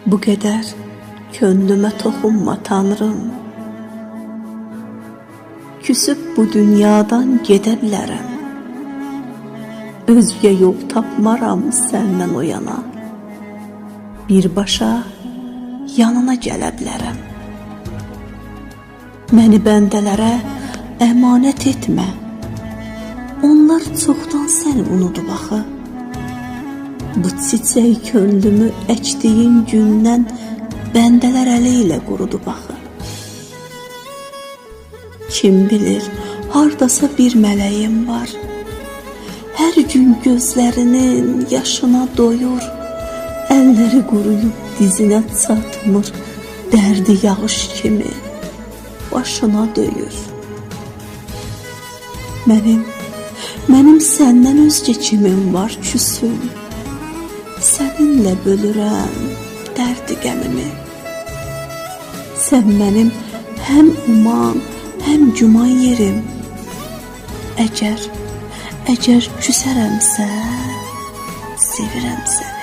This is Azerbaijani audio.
Bu qədər könlümə toxunma Tanrım. Küsüb bu dünyadan gedə bilərəm. Özgə yol tapmaram səndən o yana. Birbaşa yanına gələ bilərəm. Məni bəndələrə əmanət etmə. Onlar çoxdan səni unudub axı. Bu çiçək könlümü əkdiyin gündən bəndələr əli ilə qurudub axı. Kim bilir, hardasa bir mələyim var. Hər gün gözlərinin yaşına doyur. Əlləri quruyub dizinə çatmır. Dərdi yağış kimi başına döyür. Mənim səndən özgə kimim var küsüm. Səninlə bölürəm dərdi qəmimi. Sən mənim həm uman, həm güman yerim. Əgər küsərəmsə, sevirəm səni.